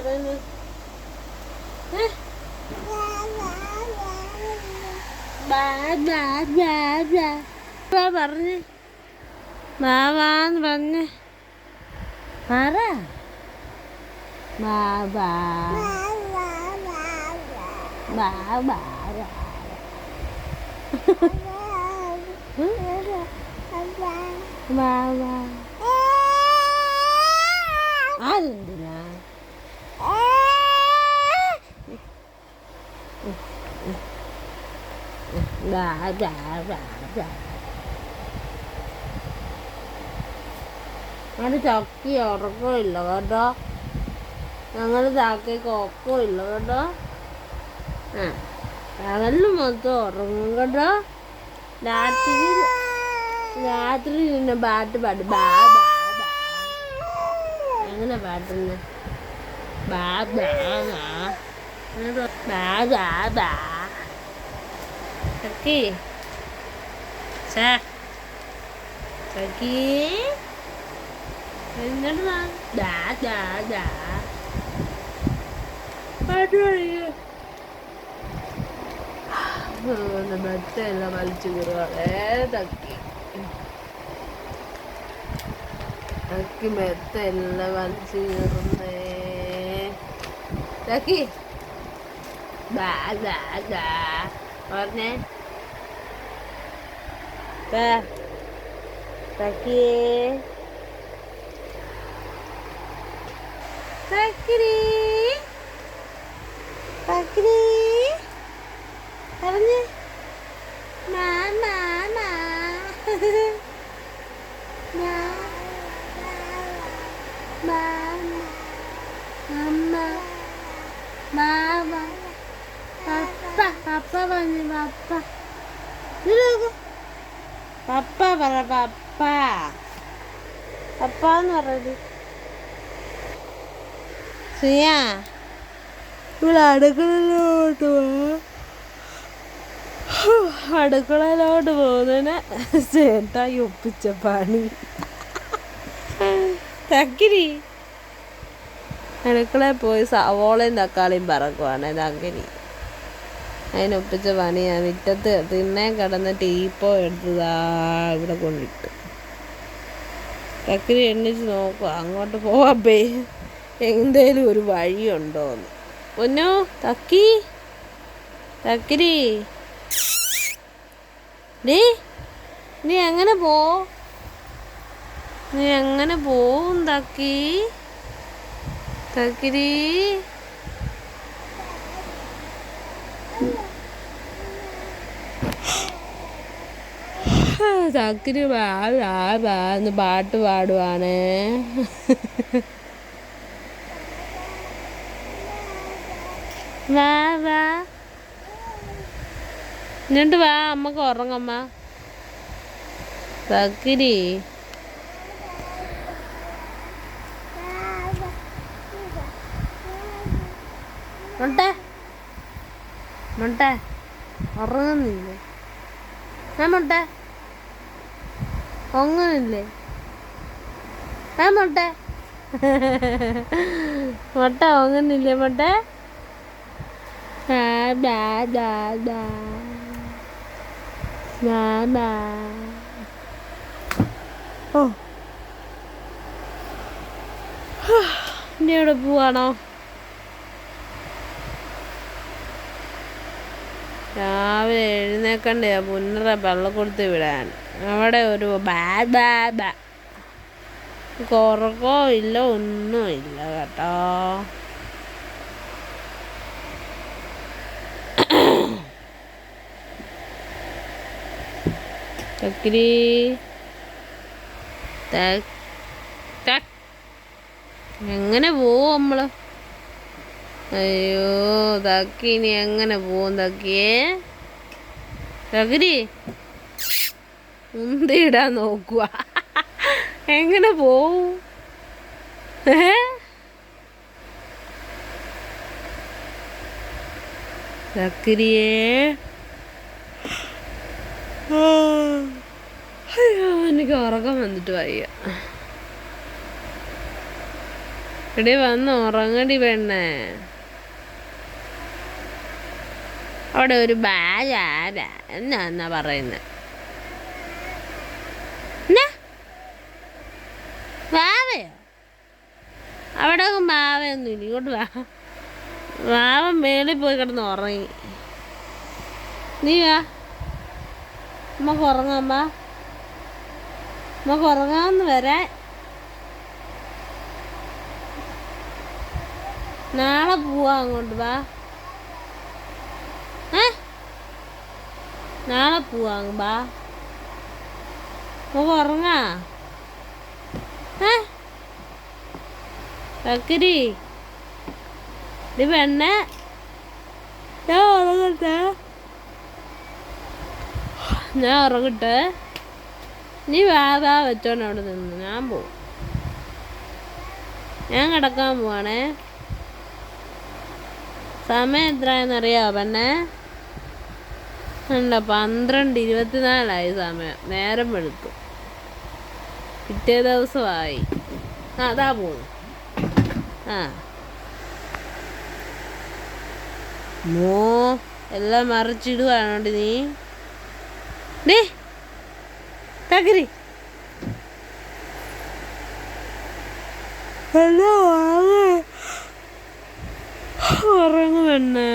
പറയുന്നത്? പറഞ്ഞ് ബാവാന്ന് പറഞ്ഞ് പറ. ബാബാ ബാബാ ബാബാ അതെന്തിനാ? ഞങ്ങളുടെ ചക്കി ഉറക്കമില്ല കേട്ടോ. ഞങ്ങളുടെ ചക്കയ്ക്ക് ഉറക്കമില്ല കേട്ടോ. പകല് മൊത്തം ഉറങ്ങും കേട്ടോ. രാത്രി പിന്നെ പാട്ട് പാടും. ബാ ബാ ബാ അങ്ങനെ പാട്ടുന്ന ബാ ബാ ബാ ബാ ബാ ചക്കി ചക്കി എന്നിട്ട് ദാ ദാ ദാ പാട്ട് പാടിയ മെത്തെല്ലാം വലിച്ചു കീറുകളെ. തക്കി തക്കി മെത്തെല്ലാം വലിച്ചു കീറുന്നേ. തക്കി ദാ ദാ ദാ പറഞ്ഞേ. തക്കിയേ തക്കിരി തക്കിരി പറഞ്ഞേ. പപ്പ പറഞ്ഞു പപ്പ. പപ്പ പറ. പപ്പ പപ്പാന്ന് പറഞ്ഞത്. സിയാ ഇവിടെ അടുക്കളയിലോട്ട് പോകുന്നതിന് ചേട്ടായി ഒപ്പിച്ച പണി. തക്കിരി അടുക്കളയിൽ പോയി സവോളയും തക്കാളിയും പറക്കുവാണ്. തക്കിരി അതിനൊപ്പിച്ച പണിയാണ്. മുറ്റത്ത് തിന്നെ കിടന്ന് ടീപ്പോ എടുത്തതാ ഇവിടെ കൊണ്ടിട്ട്. തക്കിരി എണ്ണിച്ച് നോക്കുക അങ്ങോട്ട് പോവാപ്പേ എന്തേലും ഒരു വഴിയുണ്ടോന്ന്. പൊന്നോ തക്കി തക്കിരി നീ എങ്ങനെ പോവും തക്കി തക്കിരി? തക്കിരി ബാന്ന് പാട്ട് പാടുവാണ്. വാ വാ എന്നിട്ട് വാ അമ്മക്ക് ഉറങ്ങമ്മ. തക്കിരി മുട്ട ഉറങ്ങുന്നില്ലേ? മുട്ട ഉറങ്ങുന്നില്ലേ? മുട്ട മുട്ട ഉറങ്ങുന്നില്ലേ? മുട്ട ഓ ഇനി എവിടെ പോവാണോ? രാവിലെ എഴുന്നേക്കണ്ടേ പുന്നറ വെള്ളം കൊടുത്ത് വിടാൻ. അവിടെ ഒരു ഉറക്കോ ഇല്ല ഒന്നും ഇല്ല കേട്ടോ. തക്കിരി എങ്ങനെ പോവും നമ്മള്? അയ്യോ തക്കി ഇനി എങ്ങനെ പോവും തക്കിയേ? തകിരി ഉന്തിടാൻ നോക്കുക. എങ്ങനെ പോവും? തക്കിരിയേ അയ്യോ എനിക്ക് ഉറക്കം വന്നിട്ട് വയ്യ. എടി വന്ന് ഉറങ്ങടി പെണ്ണേ. അവിടെ ഒരു ബാഗ് ആരാ എന്നാ പറയുന്നത്? വാവയോ? അവിടെ വാവയൊന്നുമില്ല. ഇങ്ങോട്ട് വാവ മേളിൽ പോയി കിടന്ന് ഉറങ്ങി. നീ വാ, നമുക്ക് ഉറങ്ങാം. വാ, നമുക്ക് ഉറങ്ങാമെന്ന് വരാൻ. നാളെ പോവാ അങ്ങോട്ട്. വാ, നാളെ പോവാ. വാ, നമുക്ക് ഉറങ്ങാ. വെക്കരി ഇത് പെണ്ണെ, ഞാൻ ഉറങ്ങട്ടെ. നീ വാ വെച്ചോണ്ട് അവിടെ നിന്ന്. ഞാൻ പോവും. ഞാൻ കിടക്കാൻ പോവാണേ. സമയം എത്രയെന്നറിയാമോ പെണ്ണെ? ഉണ്ടോ? 12:24 സമയം. നേരം വെളുത്തു. പിറ്റേ ദിവസമായി. അതാ പോണു. എല്ലാം മറിച്ചിടുവാണോണ്ട് നീ തകരി. ഉറങ്ങു പെണ്ണേ.